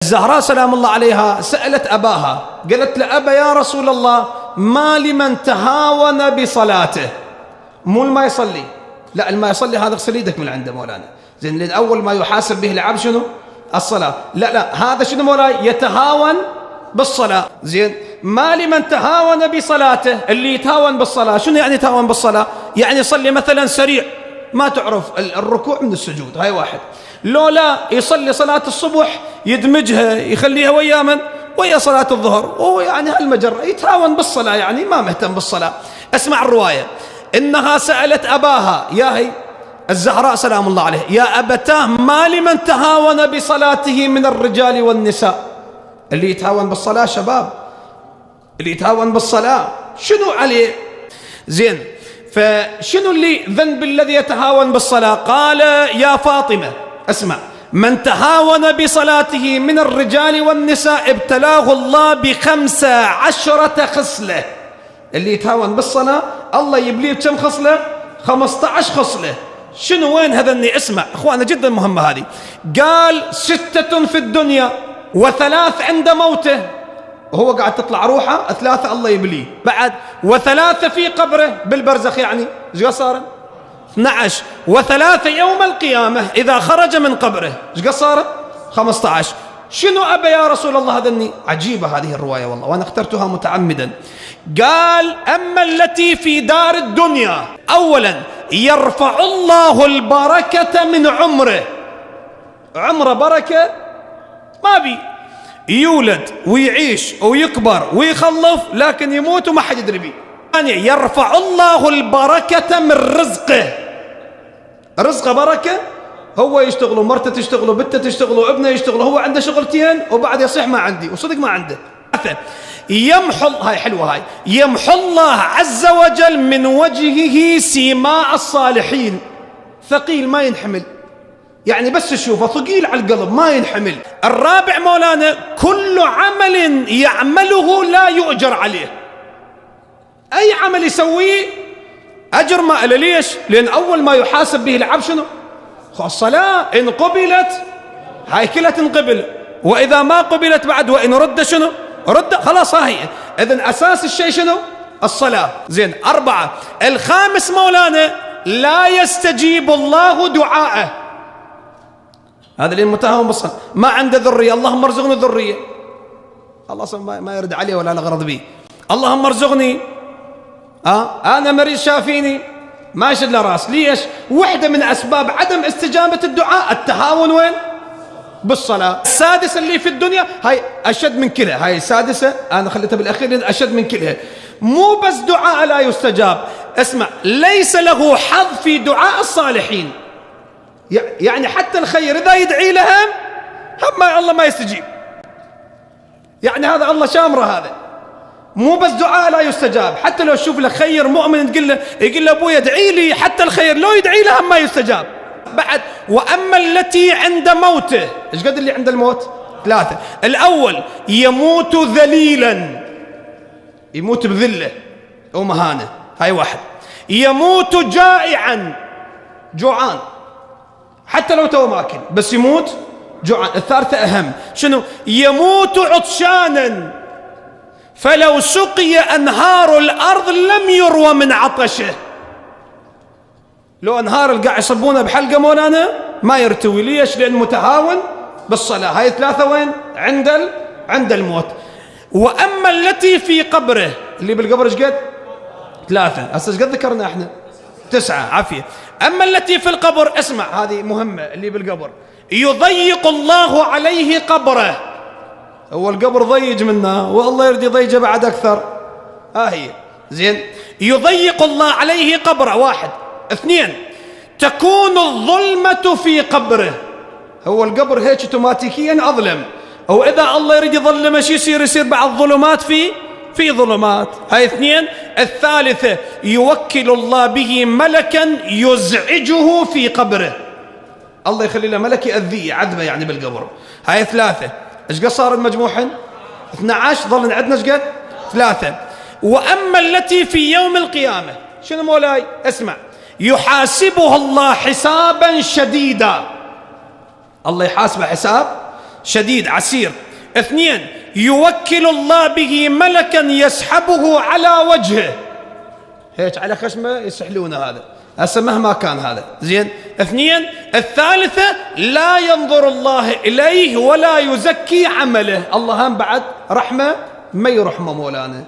الزهراء سلام الله عليها سألت أباها، قالت له: أبا يا رسول الله، ما لمن تهاون بصلاته؟ مو ما يصلي، لا، ما يصلي هذا اغسل يدك من عنده مولانا. زين، لأن أول ما يحاسب به العبد شنو؟ الصلاة. لا، هذا شنو مولاي؟ يتهاون بالصلاة. زين، ما لمن تهاون بصلاته، اللي يتهاون بالصلاة. شنو يعني يتهاون بالصلاة؟ يعني يصلي مثلا سريع، ما تعرف الركوع من السجود، هاي واحد. لو لا يصلي صلاة الصبح يدمجها يخليها ويا من؟ ويا صلاة الظهر، وهو يعني هالمجرة يتهاون بالصلاة، يعني ما مهتم بالصلاة. اسمع الرواية، إنها سألت أباها، يا هي الزهراء سلام الله عليه، يا أبتاه، ما لمن تهاون بصلاته من الرجال والنساء؟ اللي يتهاون بالصلاة شباب، اللي يتهاون بالصلاة شنو عليه؟ زين، فشنو اللي ذنب الذي يتهاون بالصلاة؟ قال: يا فاطمة اسمع، من تهاون بصلاته من الرجال والنساء ابتلاه الله ب15 خصلة. اللي يتهاون بالصلاة الله يبليه بكم خصلة؟ 15 خصلة. شنو وين هذني؟ اسمع اخوانا، جدا مهمة هذه. قال: 6 في الدنيا و3 عند موته، وهو قاعد تطلع روحه، 3 الله يبليه بعد، و3 في قبره بالبرزخ، يعني ايش صار؟ 12، و3 يوم القيامة إذا خرج من قبره، ايش صار؟ 15. شنو أبا يا رسول الله هذني؟ عجيبة هذه الرواية والله، وأنا اخترتها متعمدا. قال: أما التي في دار الدنيا، أولا يرفع الله البركة من عمره، عمره بركة ما بي، يولد ويعيش ويكبر ويخلف، لكن يموت وما حد يدري بيه. يعني يرفع الله البركة من رزقه، رزقه بركة، هو يشتغل ومرته تشتغل وبنته تشتغل وابنه يشتغل، هو عنده شغلتين وبعد يصيح ما عندي، وصدق ما عنده. يمحو، هاي حلوة هاي، يمحو الله عز وجل من وجهه سيماء الصالحين. ثقيل ما ينحمل، يعني بس تشوفه ثقيل على القلب ما ينحمل. الرابع مولانا، كل عمل يعمله لا يؤجر عليه، أي عمل يسويه أجر ما له. ليش؟ لأن أول ما يحاسب به العبد شنو؟ الصلاة. إن قبلت هاي كلها تنقبل، وإذا ما قبلت بعد، وإن رد شنو؟ رد، خلاص هاي. إذن أساس الشيء شنو؟ الصلاة. زين، 4. الخامس مولانا، لا يستجيب الله دعاءه. هذا اللي متهاون بالصلاة، ما عنده ذرية، اللهم ارزقني ذرية، الله أصلا ما يرد عليه ولا الغرض به. اللهم ارزقني، أنا مريض شافيني، ما يشد له راس. ليش؟ واحدة من أسباب عدم استجابة الدعاء التهاون وين؟ بالصلاة. السادسة اللي في الدنيا هاي أشد من كلها، هاي السادسة أنا خليتها بالأخير، أشد من كلها. مو بس دعاء لا يستجاب، اسمع، ليس له حظ في دعاء الصالحين. يعني حتى الخير إذا يدعي لهم هم الله ما يستجيب، يعني هذا الله شامره. هذا مو بس دعاء لا يستجاب، حتى لو تشوف له خير مؤمن يقول له أبوي ادعي لي، حتى الخير لو يدعي له ما يستجاب بعد. وأما التي عند موته، ايش قد اللي عند الموت؟ 3. الأول يموت ذليلا، يموت بذلة ومهانة، هاي 1. يموت جائعا، جوعان، حتى لو تو ماكل بس يموت جوعان. 3 أهم، شنو؟ يموت عطشانا، فلو سقي أنهار الأرض لم يروى من عطشه. لو أنهار القاع يصبونه بحلقة مولانا ما يرتوي. ليش؟ لأن متهاون بالصلاة. هاي 3 وين؟ عند الموت. وأما التي في قبره، اللي بالقبر ايش قد؟ 3. هسه ايش قد ذكرنا احنا؟ 9. عافية. أما التي في القبر، اسمع هذه مهمة، اللي بالقبر يضيق الله عليه قبره، هو القبر ضيج منه والله يريد يضيجه بعد أكثر. هي زين، يضيق الله عليه قبره، 1. 2. تكون الظلمة في قبره، هو القبر هيك اوتوماتيكيا أظلم، أو إذا الله يريد يظلمه شو يصير بعد ظلمات في ظلمات. هاي 2. 3. يوكل الله به ملكا يزعجه في قبره، الله يخلي له ملك يأذيه عذبه يعني بالقبر. هاي 3. ايش قد صار المجموعين؟ 12. ظل عندنا ايش قد؟ 3. وأما التي في يوم القيامة، شنو مولاي؟ اسمع، يحاسبها الله حسابا شديدا، الله يحاسبه حساب شديد عسير. 2 يوكل الله به ملكا يسحبه على وجهه، هيك على خشمه يسحلونه، هذا هسه مهما كان هذا زين. 2 الثالثة لا ينظر الله إليه ولا يزكي عمله، الله هم بعد رحمة ما يرحمه مولانا.